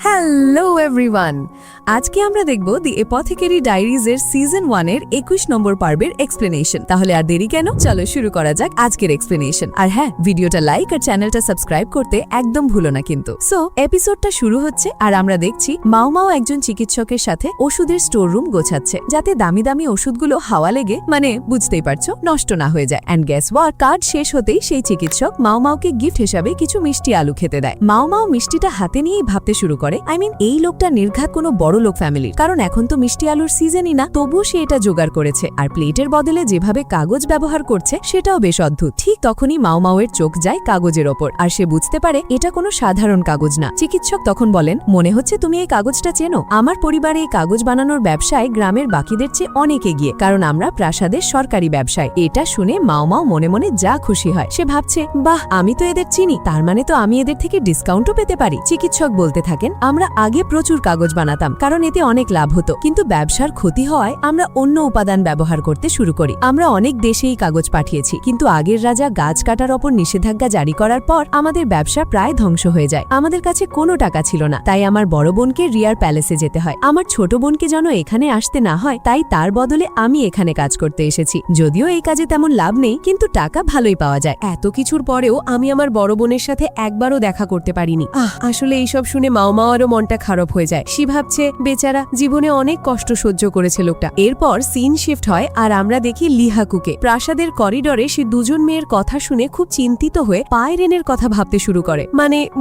Hello everyone, আজকে আমরা দেখব দি অ্যাপথেকেরি ডায়েরিজের সিজন 1 এর 21 নম্বর পর্বের এক্সপ্লেনেশন। তাহলে আর দেরি কেন, চলো শুরু করা যাক আজকের এক্সপ্লেনেশন। আর হ্যাঁ, ভিডিওটা লাইক আর চ্যানেলটা সাবস্ক্রাইব করতে একদম ভুলো না কিন্তু। সো এপিসোডটা শুরু হচ্ছে আর আমরা দেখছি মাও মাও একজন চিকিৎসকের সাথে ওষুধের স্টোর রুম গোছাচ্ছে, যাতে দামি দামি ওষুধগুলো হাওয়া লেগে বুঝতেই পারছো নষ্ট না হয়ে যায়। এন্ড গেস হোয়াট, কার্ড শেষ হতেই সেই চিকিৎসক মাও মাওকে গিফট হিসাবে কিছু মিষ্টি আলু খেতে দেয়। মাও মাও মিষ্টিটা হাতে নিয়েই ভাবতে শুরু করে, এই লোকটা নির্ঘাত কোনো বড় লোক ফ্যামিলির, কারণ এখন তো মিষ্টি আলুর সিজনই না, তবুও সে এটা জোগাড় করেছে। আর প্লেটের বদলে যেভাবে কাগজ ব্যবহার করছে সেটাও বেশ অদ্ভুত। ঠিক তখনই মাও মাওয়ের চোখ যায় কাগজের ওপর, আর সে বুঝতে পারে এটা কোনো সাধারণ কাগজ না। চিকিৎসক তখন বলেন, মনে হচ্ছে তুমি এই কাগজটা চেনো। আমার পরিবারে এই কাগজ বানানোর ব্যবসায় গ্রামের বাকিদের চেয়ে অনেক এগিয়ে, কারণ আমরা প্রাসাদের সরকারি ব্যবসায়। এটা শুনে মাও মাও মনে মনে যা খুশি হয়। সে ভাবছে, বাহ, আমি তো এদের চিনি, তার মানে তো আমি এদের থেকে ডিসকাউন্টও পেতে পারি। চিকিৎসক বলতে থাকেন, আমরা আগে প্রচুর কাগজ বানাতাম, কারণ এতে অনেক লাভ হতো, কিন্তু ব্যবসার ক্ষতি হওয়ায় আমরা অন্য উপাদান ব্যবহার করতে শুরু করি। আমরা অনেক দেশেই কাগজ পাঠিয়েছি, কিন্তু আগের রাজা গাছ কাটার ওপর নিষেধাজ্ঞা জারি করার পর আমাদের ব্যবসা প্রায় ধ্বংস হয়ে যায়। আমাদের কাছে কোনো টাকা ছিল না, তাই আমার বড় বোনকে রিয়ার প্যালেসে যেতে হয়। আমার ছোট বোনকে যেন এখানে আসতে না হয়, তাই তার বদলে আমি এখানে কাজ করতে এসেছি। যদিও এই কাজে তেমন লাভ নেই, কিন্তু টাকা ভালোই পাওয়া যায়। এত কিছুর পরেও আমি আমার বড় বোনের সাথে একবারও দেখা করতে পারিনি। আসলে এইসব শুনে মাও মাওয়ারও মনটা খারাপ হয়ে যায়। সে ভাবছে, বেচারা, জীবনে অনেক কষ্ট সহ্য করেছে লোকটা। এরপর সিন শিফট হয় আর আমরা দেখি লিহাকুকে। প্রাসাদের করিডরে সে দুজন মেয়ের কথা শুনে খুব চিন্তিত হয়ে পায়রেনের কথা ভাবতে শুরু করে।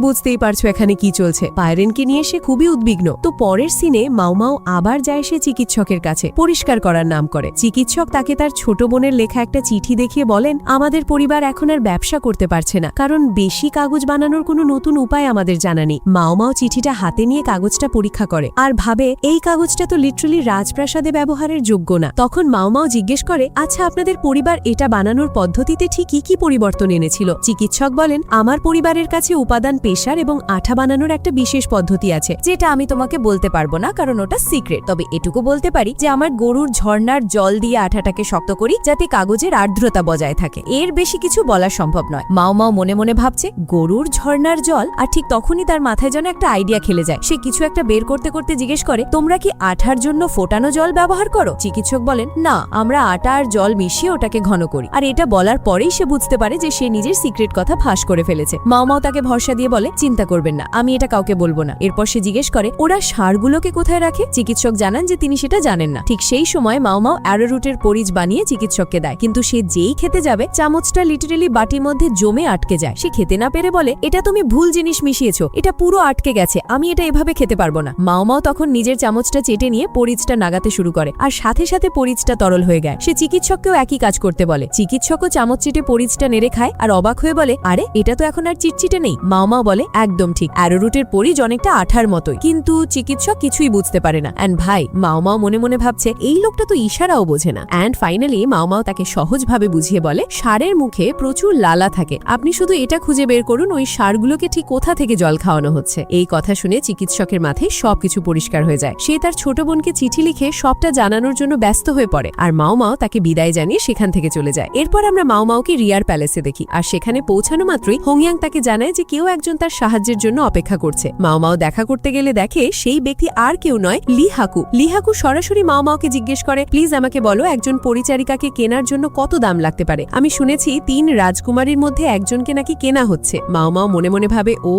বুঝতেই পারছো এখানে কি চলছে। পায়রেনকে নিয়ে সে খুবই উদ্বিগ্ন। তো পরের সিনে মাও মাও আবার যায় সে চিকিৎসকের কাছে, পরিষ্কার করার নাম করে। চিকিৎসক তাকে তার ছোট বোনের লেখা একটা চিঠি দেখিয়ে বলেন, আমাদের পরিবার এখন আর ব্যবসা করতে পারছে না, কারণ বেশি কাগজ বানানোর কোনো নতুন উপায় আমাদের জানা নেই। মাও মাও চিঠিটা হাতে নিয়ে কাগজটা পরীক্ষা করে আর ভাবে, এই কাগজটা তো লিটারালি রাজপ্রাসাদে ব্যবহারের যোগ্য না। তখন মাও মাও জিজ্ঞেস করে, আচ্ছা, আপনাদের পরিবার এটা বানানোর পদ্ধতিতে ঠিক কি পরিবর্তন এনেছিল? চিকিৎসক বলেন, আমার পরিবারের কাছে উপাদান পেশার এবং আঠা বানানোর একটা বিশেষ পদ্ধতি আছে, যেটা আমি তোমাকে বলতে পারবো না, কারণ ওটা সিক্রেট। তবে এটুকু বলতে পারি যে আমার গরুর ঝর্ণার জল দিয়ে আঠাটাকে শক্ত করি, যাতে কাগজের আর্দ্রতা বজায় থাকে। এর বেশি কিছু বলা সম্ভব নয়। মাও মাও মনে মনে ভাবছে, গরুর ঝর্ণার জল, আর ঠিক তখনই তার মাথায় যেন একটা আইডিয়া খেলে যায়। সে কিছু একটা বের করতে করতে জিজ্ঞেস করে, তোমরা কি আঠার জন্য ফোটানো জল ব্যবহার করো? চিকিৎসক বলেন, না, আমরা আটা আর জল মিশিয়ে ওটাকে ঘন করি। আর এটা বলার পরেই সে বুঝতে পারে যে সে নিজের সিক্রেট কথা ফাঁস করে ফেলেছে। মাও মাও তাকে ভরসা দিয়ে বলে, চিন্তা করবেন না, আমি এটা কাউকে বলবো না। এরপর সে জিজ্ঞেস করে, ওরা সারগুলোকে কোথায় রাখে? চিকিৎসক জানান যে তিনি সেটা জানেন না। ঠিক সেই সময় মাও মাও অ্যারোরুটের পরিচ বানিয়ে চিকিৎসককে দেয়, কিন্তু সে যেই খেতে যাবে, চামচটা লিটারেলি বাটির মধ্যে জমে আটকে যায়। সে খেতে না পেরে বলে, এটা তুমি ভুল জিনিস মিশিয়েছো, এটা পুরো আটকে গেছে, আমি এটা এভাবে খেতে পারবো না। মাও মাও তখন নিজের চামচটা চেটে নিয়ে পরিচটা নাগাতে শুরু করে, আর সাথে সাথে পরিচটা তরল হয়ে যায়। সে চিকিৎসককেও একই কাজ করতে বলে। চিকিৎসকও চামচ চেটে পরিচটা নেড়ে খায় আর অবাক হয়ে বলে, আরে, এটা তো এখন আর চিটচিটে নেই। মাও মাও বলে, একদম ঠিক, অ্যারোরুটের পরিচ অনেকটা আঠার মতোই। কিন্তু চিকিৎসক কিছুই বুঝতে পারে না। অ্যান্ড ভাই, মাও মাও মনে মনে ভাবছে, এই লোকটা তো ইশারাও বোঝে না। অ্যান্ড ফাইনালি মাও মাও তাকে সহজভাবে বুঝিয়ে বলে, সারের মুখে প্রচুর লালা থাকে, আপনি শুধু এটা খুঁজে বের করুন ওই সারগুলোকে ঠিক কোথা থেকে জল খাওয়ানো হচ্ছে। এই কথা শুনে চিকিৎসকের মাথায় সবকিছু পরিষ্কার হয়ে যায়। সে তার ছোট বোনকে চিঠি লিখে সবটা জানানোর জন্য ব্যস্ত হয়ে পড়ে, আর মাও মাও তাকে বিদায় জানিয়ে সেখান থেকে চলে যায়। এরপর আমরা মাও মাওকে রিয়ার প্যালেসে দেখি, আর সেখানে পৌঁছানো মাত্রই হোংয়াং তাকে জানায় যে কেউ একজন তার সাহায্যের জন্য অপেক্ষা করছে। মাও মাও দেখা করতে গেলে দেখে সেই ব্যক্তি আর কেউ নয়, লিহাকু। লিহাকু সরাসরি মাও মাওকে জিজ্ঞেস করে, প্লিজ আমাকে বলো, একজন পরিচারিকাকে কেনার জন্য কত দাম লাগতে পারে? আমি শুনেছি 3 রাজকুমারীর মধ্যে একজনকে নাকি কেনা হচ্ছে। মাও মাও মনে মনে ভাবে, ও,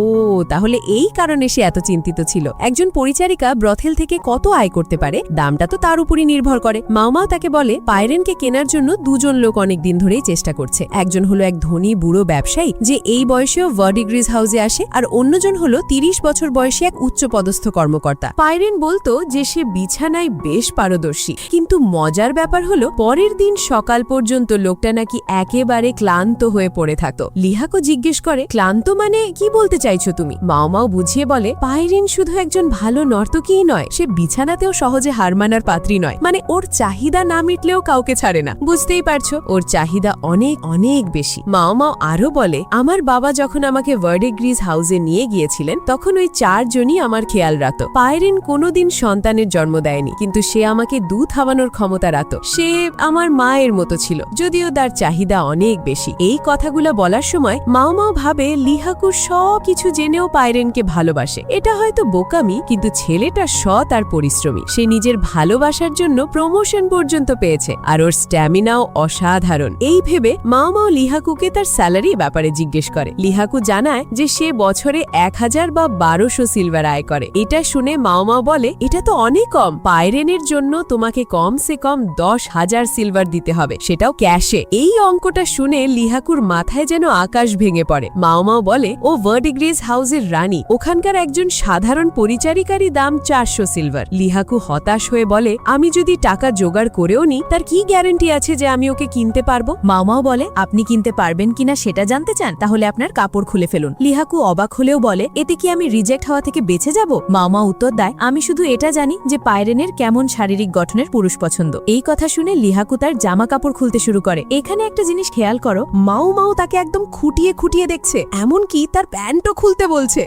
তাহলে এই কারণে সে এত চিন্তিত ছিল। একজন পরিচারিকা ব্রথেল থেকে কত আয় করতে পারে, দামটা তো তার উপরই নির্ভর করে। মাও মাও তাকে বলে, পায়রেনকে কেনার জন্য দুজন লোক অনেক দিন ধরেই চেষ্টা করছে। একজন হলো এক ধনী বুড়ো ব্যবসায়ী, যে এই বয়সেও ভার্ডিগ্রিজ হাউসে আসে, আর অন্যজন হলো 30 বছর বয়সী এক উচ্চপদস্থ কর্মকর্তা। পায়রেন বলতো যে সে বিছানায় বেশ পারদর্শী, কিন্তু মজার ব্যাপার হলো পরের দিন সকাল পর্যন্ত লোকটা নাকি একেবারে ক্লান্ত হয়ে পড়ে থাকতো। লিহাকো জিজ্ঞেস করে, ক্লান্ত মানে কি বলতে চাইছো তুমি? মাও মাও বুঝিয়ে বলে, পায়রেন শুধু একজন ভালো নর্তকীই নয়, সে বিছানাতেও সহজে হার মানার পাত্রী নয়। ওর চাহিদা না মিটলেও কাউকে ছাড়ে না। বুঝতেই পারছো, ওর চাহিদা অনেক অনেক বেশি। মাও মাও আরো বলে, আমার বাবা যখন আমাকে ভার্ডিগ্রিজ হাউসে নিয়ে গিয়েছিলেন, তখন ওই 4 জনই আমার খেয়াল রাখত। পায়রেন কোনোদিন সন্তানের জন্ম দেয়নি, কিন্তু সে আমাকে দুধ খাওয়ানোর ক্ষমতা রাখত। সে আমার মায়ের মতো ছিল, যদিও তার চাহিদা অনেক বেশি। এই কথাগুলো বলার সময় মাও মাও ভাবে লিহাকু সব কিছু জেনেও পায়রেনকে ভালোবাসে। এটা হয়তো বোকামি, কিন্তু ছেলেটা সৎ আর পরিশ্রমী। সে নিজের ভালোবাসার জন্য প্রমোশন পর্যন্ত পেয়েছে, আর ওর স্ট্যামিনাও অসাধারণ। এই ভেবে মাও মাও লিহাকুকে তার স্যালারি ব্যাপারে জিজ্ঞেস করে। লিহাকু জানায় যে সে বছরে 1000 বা 1200 সিলভার আয় করে। এটা শুনে মাও মাও বলে, এটা তো অনেক কম। পাইরেনের জন্য তোমাকে কমসে কম 10,000 সিলভার দিতে হবে, সেটাও ক্যাশে। এই অঙ্কটা শুনে লিহাকুর মাথায় যেন আকাশ ভেঙে পড়ে। মাও মাও বলে ও ভার্ডিগ্রেজ হাউসের রানী, ওখানকার একজন সাধারণ পরিচারিকারই দাম 400 সিলভার। লিহাকু হতাশ হয়ে বলে, আমি যদি টাকা জোগাড় করেও নি, তার কি গ্যারান্টি আছে যে আমি ওকে কিনতে পারবো? মাও মাও বলে, আপনি কিনতে পারবেন কিনা সেটা জানতে চান? তাহলে আপনার কাপড় খুলে ফেলুন। লিহাকু অবাক হলেও বলে, এতে কি আমি রিজেক্ট হওয়া থেকে বেঁচে যাব? মাও মাও উত্তর দেয়, আমি শুধু এটা জানি যে পাইরেনের কেমন শারীরিক গঠনের পুরুষ পছন্দ। এই কথা শুনে লিহাকু তার জামা কাপড় খুলতে শুরু করে। এখানে একটা জিনিস খেয়াল করো, মাও মাও তাকে একদম খুঁটিয়ে খুঁটিয়ে দেখছে, এমনকি তার প্যান্টও খুলতে বলছে।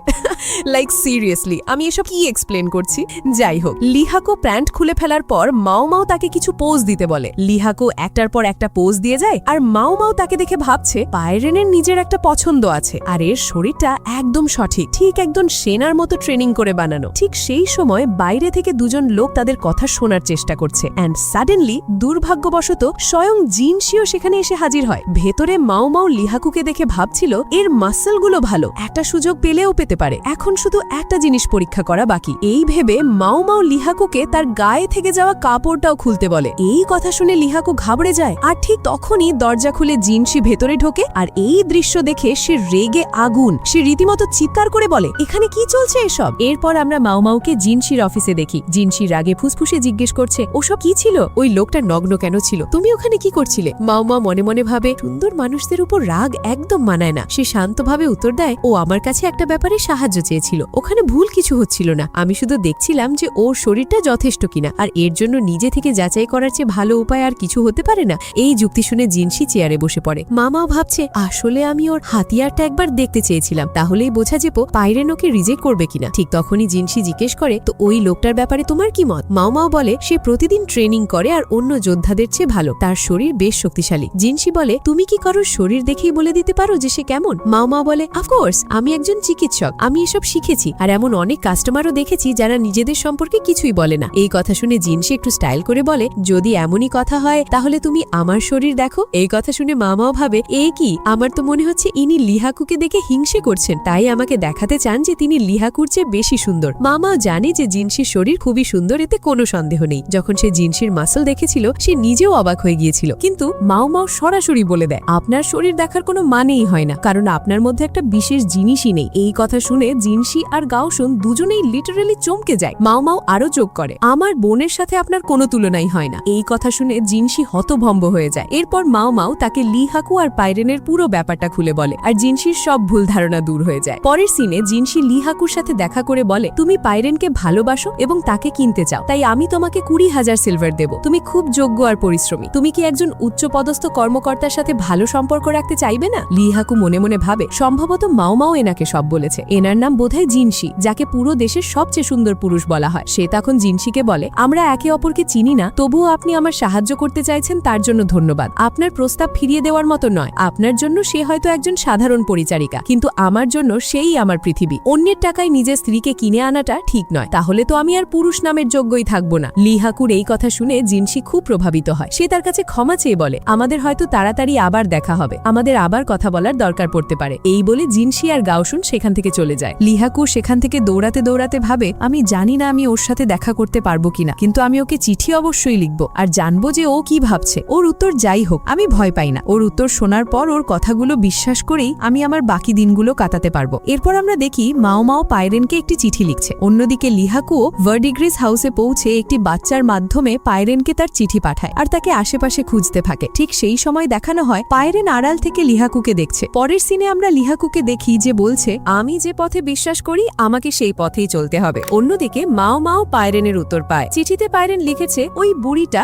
লাইক সিরিয়াসলি, আমি এসব কি এক্সপ্লেন করছি? যাই হোক, লিহাকু প্যান্ট খুলে ফেলার পর মাও মাও তাকে কিছু পোজ দিতে বলে। লিহাকু একটার পর একটা পোজ দিয়ে যায়, আর মাও মাও তাকে দেখে ভাবছে পাইরেনের নিজের একটা পছন্দ আছে, আর এর শরীরটা একদম সঠিক, ঠিক একদম সেনার মতো ট্রেনিং করে বানানো। ঠিক সেই সময় বাইরে থেকে দুজন লোক তাদের কথা শোনার চেষ্টা করছে, অ্যান্ড সাডেনলি দুর্ভাগ্যবশত স্বয়ং জিনশিও সেখানে এসে হাজির হয়। ভেতরে মাও মাও লিহাকুকে দেখে ভাবছিল এর মাসলগুলো ভালো, একটা সুযোগ পেলেও পেতে পারে, এখন শুধু একটা জিনিস পরীক্ষা করা বাকি। এই ভেবে মাও মাও লিহাকুকে তার গায়ে থেকে যাওয়া কাপড়টাও খুলতে বলে। এই কথা শুনে লিহাকু ঘাবড়ে যায়, আর ঠিক তখনই দরজা খুলে জিনশি ভেতরে ঢোকে, আর এই দৃশ্য দেখে সে রেগে আগুন। সে রীতিমতো চিৎকার করে বলে, এখানে কি চলছে এসব? এরপর আমরা মাও মাওকে জিনশির অফিসে দেখি। জিনশি রাগে ফুসফুসে জিজ্ঞেস করছে, ওসব কি ছিল? ওই লোকটা নগ্ন কেন ছিল? তুমি ওখানে কি করছিলে? মাও মাও মনে মনে ভাবে, সুন্দর মানুষদের উপর রাগ একদম মানায় না। সে শান্তভাবে উত্তর দেয়, ও আমার কাছে একটা ব্যাপারে সাহায্য চেয়েছিল, ওখানে ভুল কিছু হচ্ছিল না, আমি শুধু দেখছিলাম যে ওর শরীরটা যথেষ্ট কিনা, আর এর জন্য নিজে থেকে যাচাই করার চেয়ে ভালো উপায় আর কিছু হতে পারে না। এই যুক্তি শুনে জিনশি চেয়ারে বসে পড়ে। মামাও ভাবছে, আসলে আমি ওর হাতিয়ারটা একবার দেখতে চেয়েছিলাম, তাহলেই বোঝা যেত পাইরেন ওকে রিজেক্ট করবে কিনা। ঠিক তখনই জিনশি জিজ্ঞেস করে, তো ওই লোকটার ব্যাপারে তোমার কি মত? মাও মাও বলে, সে প্রতিদিন ট্রেনিং করে আর অন্য যোদ্ধাদের চেয়ে ভালো, তার শরীর বেশ শক্তিশালী। জিনশি বলে, তুমি কি কারোর শরীর দেখেই বলে দিতে পারো যে সে কেমন? মাও মাও বলে, অফকোর্স, আমি একজন চিকিৎসক, আমি এসব শিখেছি, আর এমন অনেক কাস্টমারও দেখেছি যারা নিজেদের সম্পর্কে কিছুই বলে না। এই কথা শুনে জিনশি একটু স্টাইল করে বলে, যদি এমনই কথা হয় তাহলে তুমি আমার শরীর দেখো। এই কথা শুনে মামাও ভাবে, এ কি, আমার তো মনে হচ্ছে ইনি লিহাকুকে দেখে হিংসে করছেন, তাই আমাকে দেখাতে চান যে তিনি লিহাকুর চেয়ে বেশি সুন্দর। মামাও জানে যে জিনশির শরীর খুবই সুন্দর, এতে কোনো সন্দেহ নেই। যখন সে জিনশির মাসল দেখেছিল সে নিজেও অবাক হয়ে গিয়েছিল, কিন্তু মাও মাও সরাসরি বলে দেয়, আপনার শরীর দেখার কোনো মানেই হয় না, কারণ আপনার মধ্যে একটা বিশেষ জিনিসই নেই। এই কথা শুনে জিনশি আর গাওসুন দুজনেই লিটারালি চমকে যায়। মাও মাও আরো যোগ করে, আমার বোনের সাথে আপনার কোনো তুলনাই হয় না। এই কথা শুনে জিনশি হতভম্ব হয়ে যায়। এরপর মাও মাও তাকে লিহাকু আর পাইরেনের পুরো ব্যাপারটা খুলে বলে, আর জিনশির সব ভুল ধারণা দূর হয়ে যায়। পরের সিনে জিনশি লিহাকুর সাথে দেখা করে বলে, তুমি পাইরেনকে ভালোবাসো এবং তাকে কিনতে চাও, তাই আমি তোমাকে 20,000 সিলভার দেব। তুমি খুব যোগ্য আর পরিশ্রমী, তুমি কি একজন উচ্চপদস্থ কর্মকর্তার সাথে ভালো সম্পর্ক রাখতে চাইবে না? লিহাকু মনে মনে ভাবে, সম্ভবত মাও মাও এনাকে সব বলেছে, এনার নাম বোধহয় জিনশি, যাকে পুরো দেশের সবচেয়ে সুন্দর পুরুষ বলা হয়। সে তখন জিনশিকে বলে, আমরা একে অপরকে চিনি না, তবুও আপনি আমার সাহায্য করতে চাইছেন, তার জন্য ধন্যবাদ। আপনার প্রস্তাব ফিরিয়ে দেওয়ার মতো নয়, আপনার জন্য সে হয়তো একজন সাধারণ পরিচারিকা, কিন্তু আমার জন্য সেই আমার পৃথিবী। অন্যের টাকায় নিজের স্ত্রীকে কিনে আনাটা ঠিক নয়, তাহলে তো আমি আর পুরুষ নামের যোগ্যই থাকবো না। লিহাকুর এই কথা শুনে জিনশি খুব প্রভাবিত হয়। সে তার কাছে ক্ষমা চেয়ে বলে, আমাদের হয়তো তাড়াতাড়ি আবার দেখা হবে, আমাদের আবার কথা বলার দরকার পড়তে পারে। এই বলে জিনশি আর গাওসুন সেখান থেকে চলে যায়। লিহাকু সেখান থেকে দৌড়াতে দৌড়াতে ভাবে, আমি জানি না আমি ওর সাথে দেখা করতে পারবো কিনা, কিন্তু আমি ওকে চিঠি অবশ্যই লিখবো আর জানবো যে ও কি ভাবছে। ওর উত্তর যাই হোক, আমি ভয় পাই না। ওর উত্তর শোনার পর ওর কথাগুলো বিশ্বাস করেই আমি আমার বাকি দিনগুলো কাটাতে পারবো। এরপর আমরা দেখি মাও মাও পাইরেনকে একটি চিঠি লিখছে। অন্যদিকে লিহাকুও ভার্ডিগ্রেজ হাউসে পৌঁছে একটি বাচ্চার মাধ্যমে পাইরেনকে তার চিঠি পাঠায় আর তাকে আশেপাশে খুঁজতে থাকে। ঠিক সেই সময় দেখানো হয় পাইরেন আড়াল থেকে লিহাকুকে দেখছে। পরের সিনে আমরা লিহাকুকে দেখি যে বলছে, আমি যে পথে বিশ্বাস করি আমাকে সেই পথেই চলতে হবে। অন্যদিকে মাও মাও পাইরেনের উত্তর পায়। চিঠিতে পাইরেন লিখেছে, ওই বুড়িটা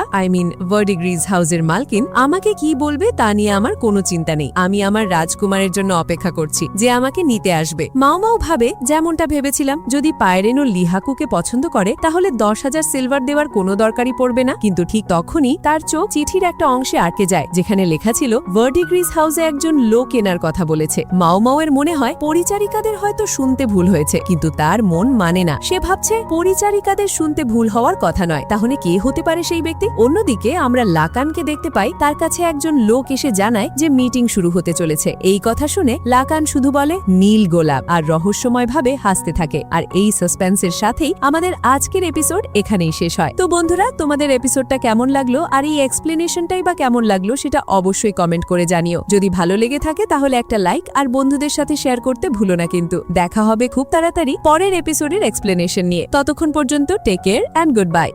ভার্ডিগ্রেজ হাউসের মালকিন আমাকে কি বলবে তা নিয়ে আমার কোনো চিন্তা নেই, আমি আমার রাজকুমারের জন্য অপেক্ষা করছি যে আমাকে নিতে আসবে। মাও মাও ভাবে, যেমনটা ভেবেছিলাম, যদি পাইরেন ও লিহাকুকে পছন্দ করে তাহলে 10,000 সিলভার দেওয়ার কোনো দরকারই পড়বে না। কিন্তু ঠিক তখনই তার চোখ চিঠির একটা অংশে আটকে যায়, যেখানে লেখা ছিল ভার্ডিগ্রেজ হাউসে একজন লোক কেনার কথা বলেছে। মাও মাও এর মনে হয় পরিচারিকাদের হয়তো শুনতে ভুল হয়েছে। যাচ্ছে, কিন্তু তার মন মানে না। সে ভাবছে পরিচারিকাদের শুনতে ভুল হওয়ার কথা নয়। তাহলে কে হতে পারে সেই ব্যক্তি? অন্যদিকে আমরা লাকানকে দেখতে পাই, তার কাছে একজন লোক এসে জানায় যে মিটিং শুরু হতে চলেছে। এই কথা শুনে লাকান শুধু বলে নীল গোলাপ আর রহস্যময়ভাবে হাসতে থাকে। আর এই সাসপেন্সের সাথেই আমাদের আজকের এপিসোড এখানেই শেষ হয়। তো বন্ধুরা, তোমাদের এপিসোডটা কেমন লাগলো আর এই এক্সপ্লেনেশনটাই বা কেমন লাগলো সেটা অবশ্যই কমেন্ট করে জানিও। যদি ভালো লেগে থাকে তাহলে একটা লাইক আর বন্ধুদের সাথে শেয়ার করতে ভুলো না কিন্তু। দেখা হবে খুব তাড়াতাড়ি পরের এপিসোডের এক্সপ্লেনেশন নিয়ে। ততক্ষণ পর্যন্ত take care and good bye.